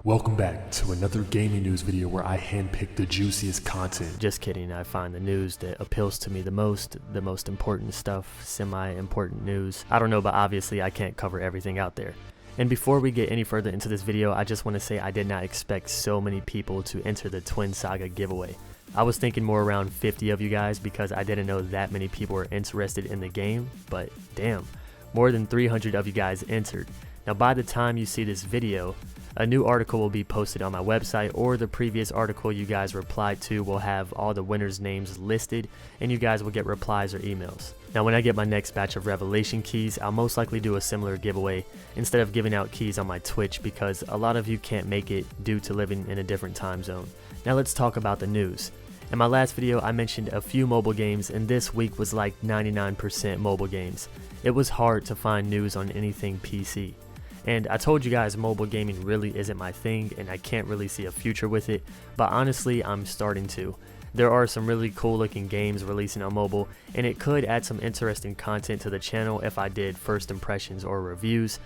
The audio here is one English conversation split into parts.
Welcome back to another gaming news video where I handpick the juiciest content. Just kidding, I find the news that appeals to me the most important stuff, semi-important news. I don't know, but obviously I can't cover everything out there. And before we get any further into this video, I just want to say I did not expect so many people to enter the Twin Saga giveaway. I was thinking more around 50 of you guys because I didn't know that many people were interested in the game, but damn, more than 300 of you guys entered. Now by the time you see this video, a new article will be posted on my website, or the previous article you guys replied to will have all the winners' names listed, and you guys will get replies or emails. Now when I get my next batch of revelation keys, I'll most likely do a similar giveaway instead of giving out keys on my Twitch because a lot of you can't make it due to living in a different time zone. Now let's talk about the news. In my last video I mentioned a few mobile games, and this week was like 99% mobile games. It was hard to find news on anything PC. And I told you guys mobile gaming really isn't my thing and I can't really see a future with it, but honestly I'm starting to. There are some really cool looking games releasing on mobile, and it could add some interesting content to the channel if I did first impressions or reviews,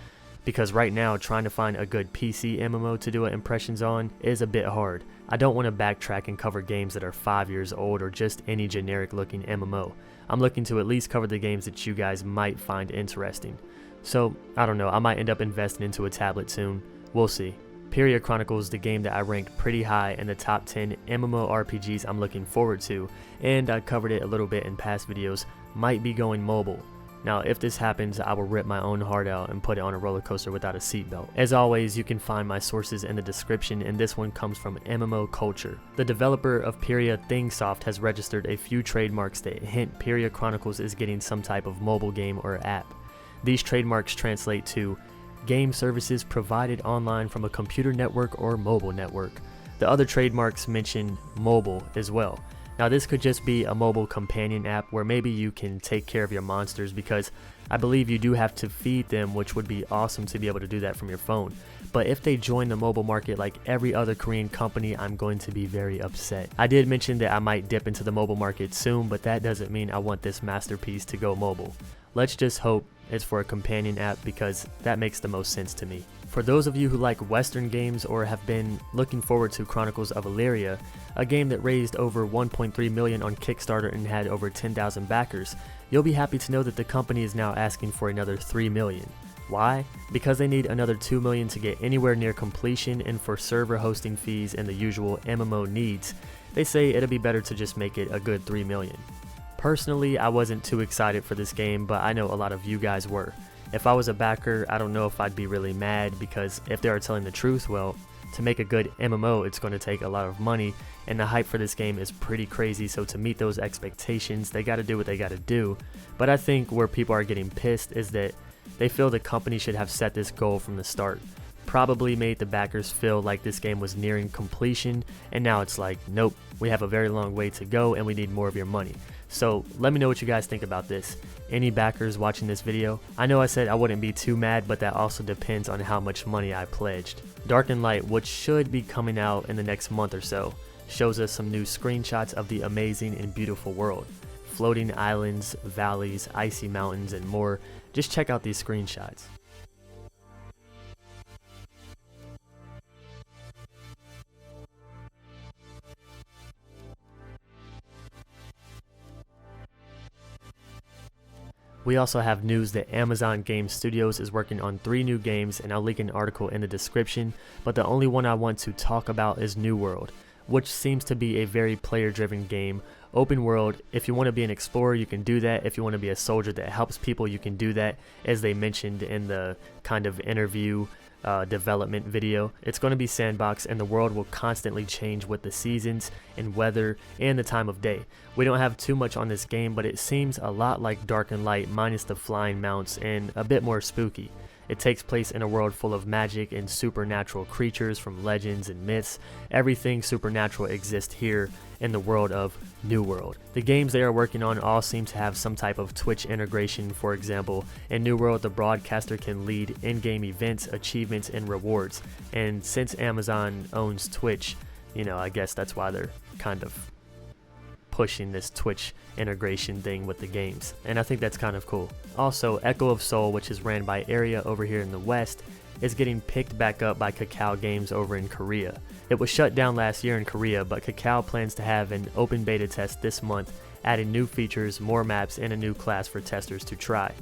because right now trying to find a good PC MMO to do impressions on is a bit hard. I don't want to backtrack and cover games that are 5 years old or just any generic looking MMO. I'm looking to at least cover the games that you guys might find interesting. So, I don't know, I might end up investing into a tablet soon. We'll see. Peria Chronicles, the game that I ranked pretty high in the top 10 MMORPGs I'm looking forward to, and I covered it a little bit in past videos, might be going mobile. Now, if this happens, I will rip my own heart out and put it on a roller coaster without a seatbelt. As always, you can find my sources in the description, and this one comes from MMO Culture. The developer of Peria, ThingSoft, has registered a few trademarks that hint Peria Chronicles is getting some type of mobile game or app. These trademarks translate to game services provided online from a computer network or mobile network. The other trademarks mention mobile as well. Now this could just be a mobile companion app where maybe you can take care of your monsters, because I believe you do have to feed them, which would be awesome to be able to do that from your phone. But if they join the mobile market like every other Korean company, I'm going to be very upset. I did mention that I might dip into the mobile market soon, but that doesn't mean I want this masterpiece to go mobile. Let's just hope it's for a companion app, because that makes the most sense to me. For those of you who like Western games or have been looking forward to Chronicles of Elyria, a game that raised over 1.3 million on Kickstarter and had over 10,000 backers, you'll be happy to know that the company is now asking for another 3 million. Why? Because they need another 2 million to get anywhere near completion, and for server hosting fees and the usual MMO needs, they say it'll be better to just make it a good 3 million. Personally, I wasn't too excited for this game, but I know a lot of you guys were. If I was a backer, I don't know if I'd be really mad, because if they are telling the truth, well, to make a good MMO, it's going to take a lot of money, and the hype for this game is pretty crazy, so to meet those expectations, they gotta do what they gotta do. But I think where people are getting pissed is that they feel the company should have set this goal from the start. Probably made the backers feel like this game was nearing completion, and now it's like, nope, we have a very long way to go and we need more of your money. So let me know what you guys think about this. Any backers watching this video? I know I said I wouldn't be too mad, but that also depends on how much money I pledged. Dark and Light, which should be coming out in the next month or so, shows us some new screenshots of the amazing and beautiful world. Floating islands, valleys, icy mountains, and more. Just check out these screenshots. We also have news that Amazon Game Studios is working on 3 new games, and I'll link an article in the description, but the only one I want to talk about is New World, which seems to be a very player-driven game. Open world, if you want to be an explorer, you can do that. If you want to be a soldier that helps people, you can do that, as they mentioned in the kind of interview development video. It's going to be sandbox, and the world will constantly change with the seasons and weather and the time of day. We don't have too much on this game, but it seems a lot like Dark and Light minus the flying mounts and a bit more spooky. It takes place in a world full of magic and supernatural creatures from legends and myths. Everything supernatural exists here in the world of New World. The games they are working on all seem to have some type of Twitch integration. For example, in New World, the broadcaster can lead in-game events, achievements, and rewards. And since Amazon owns Twitch, you know, I guess that's why they're kind of pushing this Twitch integration thing with the games, and I think that's kind of cool. Also, Echo of Soul, which is ran by Area over here in the West, is getting picked back up by Kakao Games over in Korea. It was shut down last year in Korea, but Kakao plans to have an open beta test this month, adding new features, more maps, and a new class for testers to try.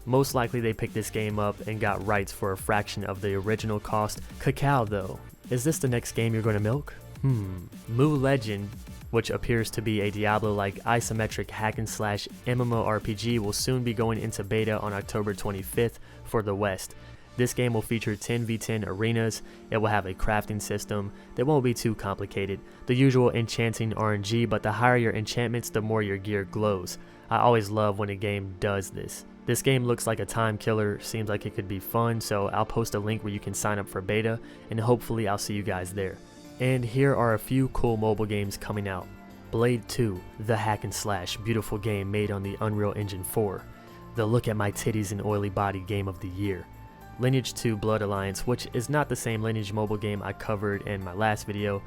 Most likely they picked this game up and got rights for a fraction of the original cost. Kakao though, is this the next game you're going to milk? Mu Legend, which appears to be a Diablo-like isometric hack-and-slash MMORPG, will soon be going into beta on October 25th for the West. This game will feature 10v10 arenas. It will have a crafting system that won't be too complicated, the usual enchanting RNG, but the higher your enchantments, the more your gear glows. I always love when a game does this. This game looks like a time killer, seems like it could be fun, so I'll post a link where you can sign up for beta, and hopefully I'll see you guys there. And here are a few cool mobile games coming out. Blade 2, the hack and slash, beautiful game made on the Unreal Engine 4. The look at my titties and oily body game of the year. Lineage 2 Blood Alliance, which is not the same Lineage mobile game I covered in my last video,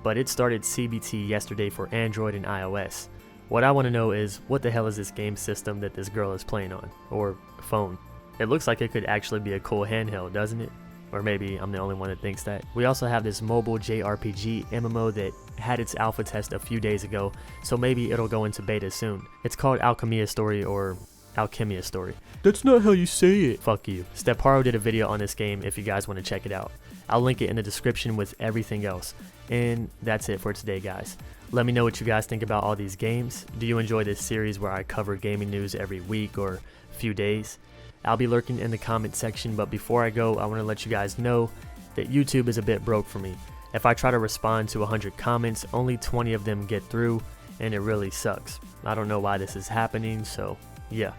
but it started CBT yesterday for Android and iOS. What I want to know is, what the hell is this game system that this girl is playing on? Or phone? It looks like it could actually be a cool handheld, doesn't it? Or maybe I'm the only one that thinks that. We also have this mobile JRPG MMO that had its alpha test a few days ago, so maybe it'll go into beta soon. It's called Alchemia Story, or Alchemia Story. That's not how you say it. Fuck you. Steparo did a video on this game if you guys want to check it out. I'll link it in the description with everything else. And that's it for today, guys. Let me know what you guys think about all these games. Do you enjoy this series where I cover gaming news every week or few days? I'll be lurking in the comment section, but before I go, I want to let you guys know that YouTube is a bit broke for me. If I try to respond to 100 comments, only 20 of them get through, and it really sucks. I don't know why this is happening, so yeah.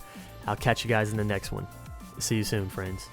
I'll catch you guys in the next one. See you soon, friends.